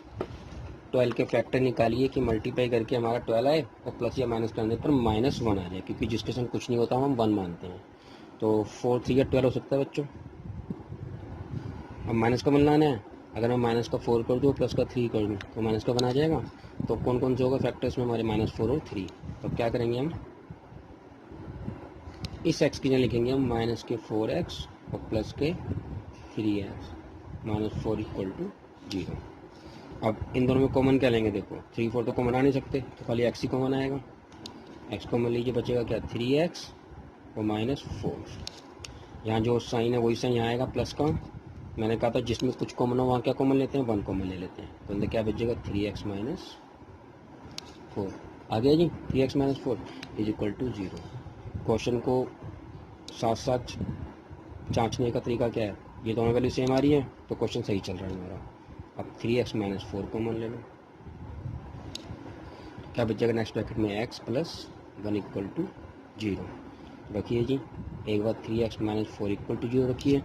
12 के फैक्टर निकालिए कि मल्टीप्लाई करके हमारा 12 आए और प्लस या माइनस करने पर -1 आ जाए, क्योंकि जिसके संग कुछ नहीं होता हम 1 मानते हैं। तो 4 3 या 12 हो सकता है बच्चों। अब माइनस का बनाना है, अगर मैं माइनस का 4 कर दूँ प्लस का 3 कर दूँ तो माइनस का बना जाएगा। तो कौन कौन से होगा फैक्टर्स में हमारे -4 और 3। तो क्या करेंगे हम, इस x की जगह लिखेंगे हम -4x और प्लस के 3x, -4 = 0। अब इन दोनों में कॉमन क्या लेंगे, देखो 3 4 तो कॉमन आ नहीं सकते, तो खाली x ही कॉमन आएगा। x कॉमन लीजिए, बचेगा क्या 3x और -4। यहाँ जो साइन है वही साइन यहाँ आएगा प्लस का। मैंने कहा था जिसमें कुछ कॉमन हो वहाँ क्या कॉमन लेते हैं, 1 कॉमन ले लेते हैं। तो अंदर क्या बचेगा 3x - 4 आ गया जी। 3x - 4 = 0। क्वेश्चन को साथ साथ जांचने का तरीका क्या है, ये दोनों वैल्यू सेम आ रही है तो क्वेश्चन सही चल रहा है हमारा। अब 3x - 4 कॉमन ले लो, क्या बचेगा नेक्स्ट ब्रैकेट में x + 1 = 0 रखिए जी। एक बार 3x - 4 = 0 रखिए,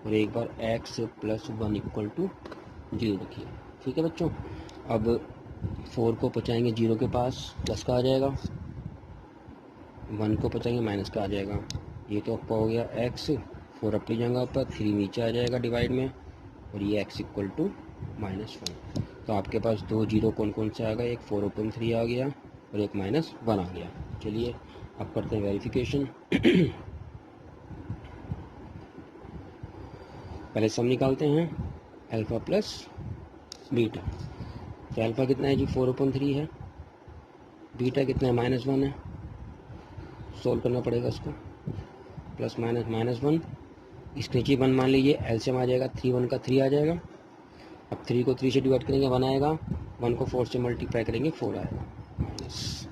और एक बार x + 1 = 0 रखिए। ठीक है बच्चों। अब 4 को पहुँचाएंगे 0 के पास, प्लस का आ जाएगा, 1 को पहुँचाएंगे माइनस का आ जाएगा। ये तो आपका हो गया x, 4 अप ले जाएगा ऊपर, 3 नीचे आ जाएगा डिवाइड में, और ये x = -1। तो आपके पास 2 0 कौन कौन से आ गए, एक 4/3 आ गया और एक -1 आ गया। चलिए अब करते हैं वेरिफिकेशन। पहले सम निकालते हैं, अल्फ़ा प्लस बीटा। तो अल्फ़ा कितना है जी 4/3 है, बीटा कितना है -1 है। सोल्व करना पड़ेगा इसको, प्लस माइनस -1, इसके नीचे 1 मान लीजिए, एलसीएम आ जाएगा 3 1 का 3 आ जाएगा। अब 3 को 3 से डिवाइड करेंगे 1 आएगा, 1 को 4 से मल्टीप्लाई करेंगे 4 आएगा, माइनस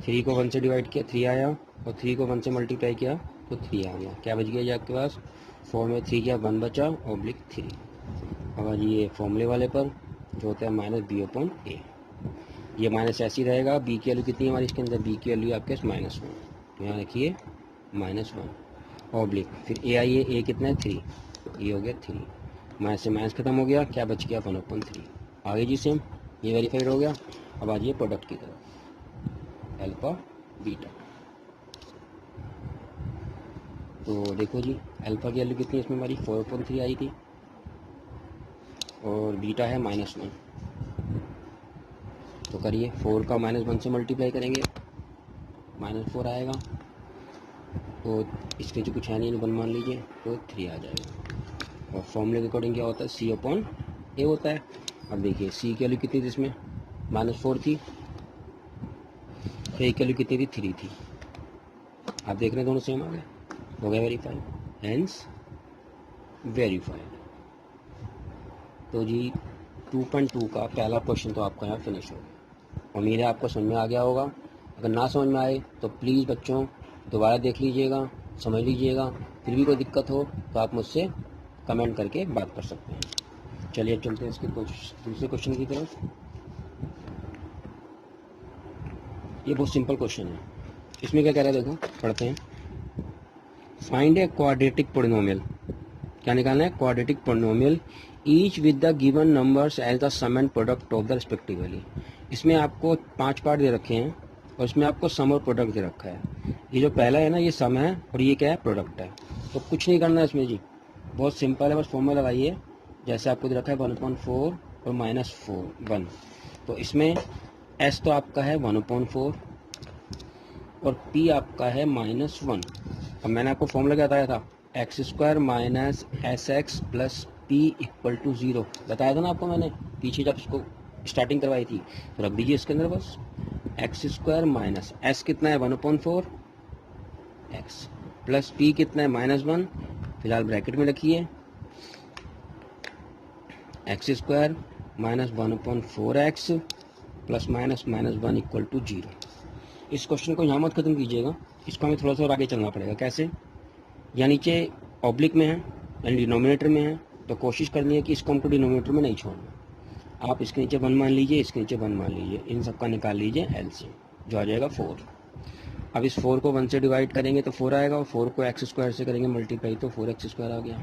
3 को 1 से डिवाइड किया 3 आया, और 3 को 1 से मल्टीप्लाई किया तो 3 आ गया। क्या बच गया जी आपके पास, 4 में 3 गया 1 बचा /3। अब आज ये फॉर्मूले वाले पर जो होता है -b/a, ये माइनस ऐसे ही रहेगा। b की वैल्यू कितनी है हमारी इसके अंदर, b की वैल्यू आपके पास -1, तो यहाँ रखिए -1 ऑब्लिक, फिर a आइए, a कितना है 3, तो ये हो गया 3, माइनस से माइनस खत्म हो गया, क्या बच गया 1/3। आगे जी सेम, ये वेरीफाइड हो गया। अब आ जाइए प्रोडक्ट की तरफ, अल्फा बीटा। तो देखो जी अल्फा की वैल्यू कितनी है इसमें हमारी 4/3 आई थी, और बीटा है -1। तो करिए 4 का -1 से मल्टीप्लाई करेंगे, -4 आएगा, और इसके जो कुछ है नहीं 1 मान लीजिए तो 3 आ जाएगा। और फॉर्मूले के अकॉर्डिंग क्या होता है, C/A होता है। अब देखिए C की वैल्यू कितनी थी इसमें, -4 थी, A की वैल्यू कितनी थी 3 थी। आप देख रहे हैं दोनों सेम आ गए, हो गया वेरीफाइड, हेंस वेरीफाइड। तो जी 2.2 का पहला क्वेश्चन तो आपका यहाँ फिनिश हो गया। उम्मीद है आपको समझ में आ गया होगा। अगर ना समझ में आए तो प्लीज़ बच्चों दोबारा देख लीजिएगा, समझ लीजिएगा। फिर भी कोई दिक्कत हो तो आप मुझसे कमेंट करके बात कर सकते हैं। चलिए चलते हैं इसके दूसरे क्वेश्चन की तरफ। ये बहुत सिंपल क्वेश्चन है। इसमें क्या कह रहा है देखो, पढ़ते हैं। फाइंड ए क्वाड्रेटिक पोलिनोमियल, क्या निकालना है, quadratic polynomial each with the given numbers as the sum and product of the respectively. इसमें आपको 5 पार्ट दे रखे हैं और इसमें आपको सम और प्रोडक्ट दे रखा है। ये जो पहला है ना ये सम है और ये क्या है प्रोडक्ट है। तो कुछ नहीं करना है इसमें जी, बहुत सिंपल है, बस फॉर्मूला लगाइए जैसे आपको दे रखा है 1/4 और -4 1। तो इसमें एस तो आपका है 1/4 और पी आपका है -1। अब मैंने आपको फॉर्मूला क्या बताया था, x² minus S x plus P equal to 0 बताया था ना आपको मैंने पीछे जब इसको स्टार्टिंग करवाई थी। तो रख दीजिए इसके अंदर बस x² माइनस एस कितना है 1/4 x प्लस पी कितना है -1, फिलहाल ब्रैकेट में रखिए x² minus 1/4 x plus minus -1 equal to 0। इस क्वेश्चन को यहाँ मत खत्म कीजिएगा, इसको हमें थोड़ा सा और आगे चलना पड़ेगा। कैसे, या नीचे ऑब्लिक में है यानी डिनोमिनेटर में है, तो कोशिश करनी है कि इसको हमको डिनोमिनेटर में नहीं छोड़ना। आप इसके नीचे 1 मान लीजिए, इसके नीचे 1 मान लीजिए, इन सब का निकाल लीजिए एलसीएम, जो आ जाएगा 4। अब इस 4 को 1 से डिवाइड करेंगे तो 4 आएगा, और 4 को x² से करेंगे मल्टीप्लाई तो 4x² आ गया।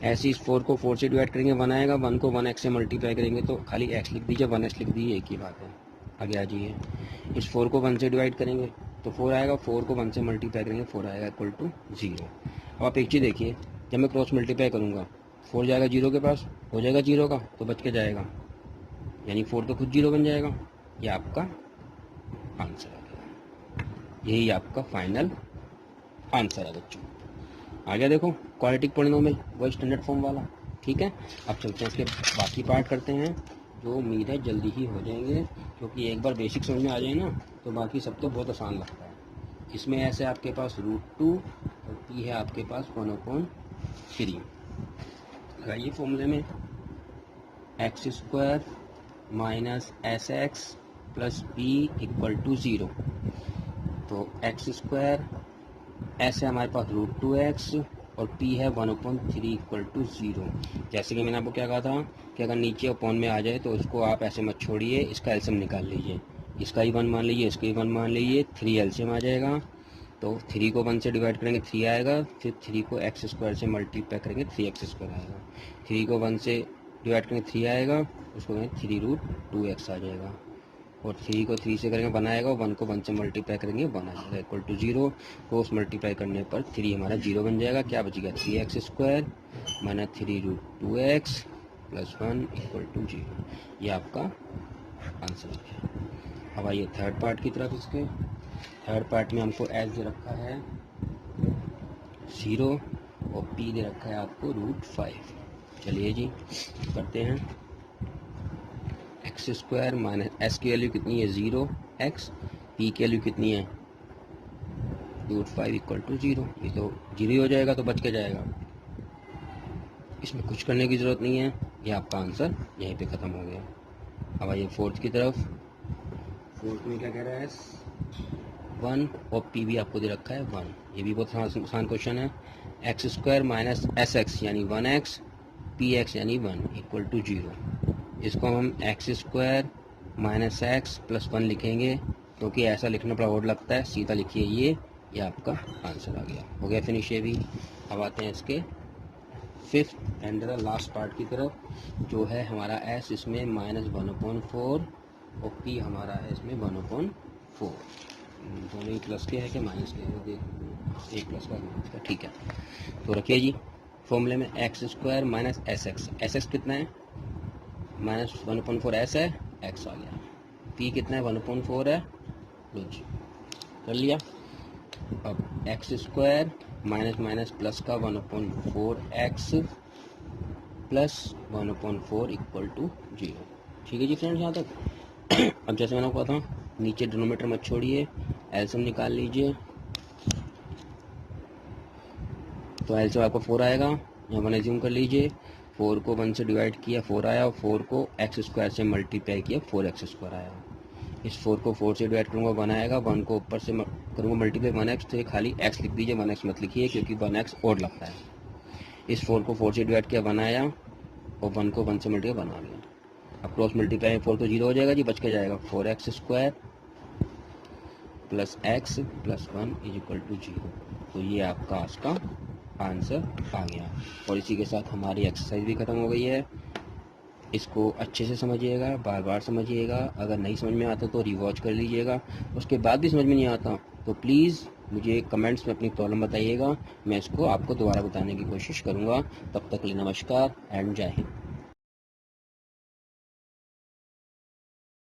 ऐसे इस 4 को 4 से डिवाइड करेंगे 1 आएगा, 1 को 1x से मल्टीप्लाई करेंगे तो खाली x लिख दीजिए, 1x लिख दीजिए, एक ही बात है। आगे आ जाइए, इस 4 को 1 से डिवाइड करेंगे तो 4 आएगा, 4 को 1 से मल्टीप्लाई करेंगे 4 आएगा इक्वल टू 0। अब आप एक चीज़ देखिए, जब मैं क्रॉस मल्टीप्लाई करूँगा 4 जाएगा 0 के पास, हो जाएगा 0 का तो बच के जाएगा, यानी 4 तो खुद 0 बन जाएगा। ये आपका आंसर आ गया, यही आपका फाइनल आंसर है बच्चों। आ गया देखो क्वाड्रेटिक पॉलिनोमियल, वही स्टैंडर्ड फॉर्म वाला। ठीक है, अब चलते हैं इसके बाकी पार्ट करते हैं, जो उम्मीद है जल्दी ही हो जाएंगे, क्योंकि एक बार बेसिक समझ में आ जाए ना तो बाकी सब तो बहुत आसान लगता है। इसमें ऐसे आपके पास √2 और पी है आपके पास 1/3। लगाइए फॉर्मूले में x² minus S x plus P equal to 0। तो x² एस है हमारे पास √2x और p है 1/3 इक्वल टू 0। जैसे कि मैंने आपको क्या कहा था कि अगर नीचे अपॉन में आ जाए तो उसको आप ऐसे मत छोड़िए, इसका एलसीएम निकाल लीजिए, इसका ही 1 मान लीजिए, इसका ही 1 मान लीजिए, 3 एलसीएम आ जाएगा। तो 3 को 1 से डिवाइड करेंगे 3 आएगा, फिर 3 को x² से मल्टीप्लाई करेंगे 3x² आएगा, 3 को 1 से डिवाइड करेंगे 3 आएगा, उसको कहेंगे 3√2x आ जाएगा, और 3 को 3 से करेंगे 1 आएगा, 1 को 1 से मल्टीप्लाई करेंगे 1 आ जाएगा इक्वल टू 0। क्रॉस मल्टीप्लाई करने पर 3 हमारा 0 बन जाएगा। क्या बचेगा 3x² minus 3√2x plus 1 equal to 0। ये आपका आंसर है। अब आइए थर्ड पार्ट की तरफ। इसके थर्ड पार्ट में हमको एस दे रखा है 0 और p दे रखा है आपको √5। चलिए जी करते हैं। x² माइनस एस की वैल्यू कितनी है 0x, p की वैल्यू कितनी है √5 इक्वल टू 0। ये तो 0 हो जाएगा तो बच के जाएगा, इसमें कुछ करने की ज़रूरत नहीं है, ये आपका आंसर यहीं पे ख़त्म हो गया। अब आइए फोर्थ की तरफ। फोर्थ में क्या कह रहा है 1 और p भी आपको दे रखा है 1। ये भी बहुत आसान क्वेश्चन है। x² माइनस एस एक्स यानी 1x, px यानी 1 इक्वल टू 0। इसको हम x² माइनस एक्स प्लस 1 लिखेंगे, क्योंकि ऐसा लिखना बड़ा ओड लगता है, सीधा लिखिए ये आपका आंसर आ गया। हो गया फिनिश ये भी। अब आते हैं इसके fifth and the last part की तरफ, जो है हमारा s इसमें -1/4 और p हमारा है इसमें 1/4। दोनों ही प्लस के है कि माइनस के है, देख एक प्लस का माइनस का। ठीक है, तो रखिए जी फॉर्मूले में x² माइनस एस एक्स कितना है -1/4 s है, x आ गया। p कितना है 1/4 है, लो जी कर लिया। अब x² माइनस माइनस प्लस का 1/4x प्लस 1/4 इक्वल टू 0। ठीक है जी फ्रेंड्स यहाँ तक। अब जैसे मैंने कहा था नीचे डिनोमिनेटर मत छोड़िए, एलसीएम निकाल लीजिए। तो एलसीएम आपको 4 आएगा, यहाँ 1 एज्यूम कर लीजिए। 4 को 1 से डिवाइड किया 4 आया, और 4 को x² से मल्टीप्लाई किया 4x² आया। इस 4 को 4 से डिवाइड करूँगा 1 आएगा, 1 को ऊपर से करूँगा मल्टीप्लाई 1x, तो ये खाली x लिख दीजिए, 1x मत लिखिए क्योंकि 1x ओड लगता है। इस 4 को 4 से डिवाइड किया 1 आया, और 1 को 1 से मल्टीप्लाई 1 आ गया। अब क्रॉस मल्टीप्लाई 4 तो 0 हो जाएगा जी, बच के जाएगा 4x² plus x plus 1 is equal to 0। तो ये आपका आज का आंसर आ गया। और इसी के साथ हमारी एक्सरसाइज भी ख़त्म हो गई है। इसको अच्छे से समझिएगा, बार बार समझिएगा। अगर नहीं समझ में आता तो रिवॉच कर लीजिएगा। उसके बाद भी समझ में नहीं आता तो प्लीज़ मुझे कमेंट्स में अपनी प्रॉब्लम बताइएगा, मैं इसको आपको दोबारा बताने की कोशिश करूँगा। तब तक के लिए नमस्कार एंड जय हिंद।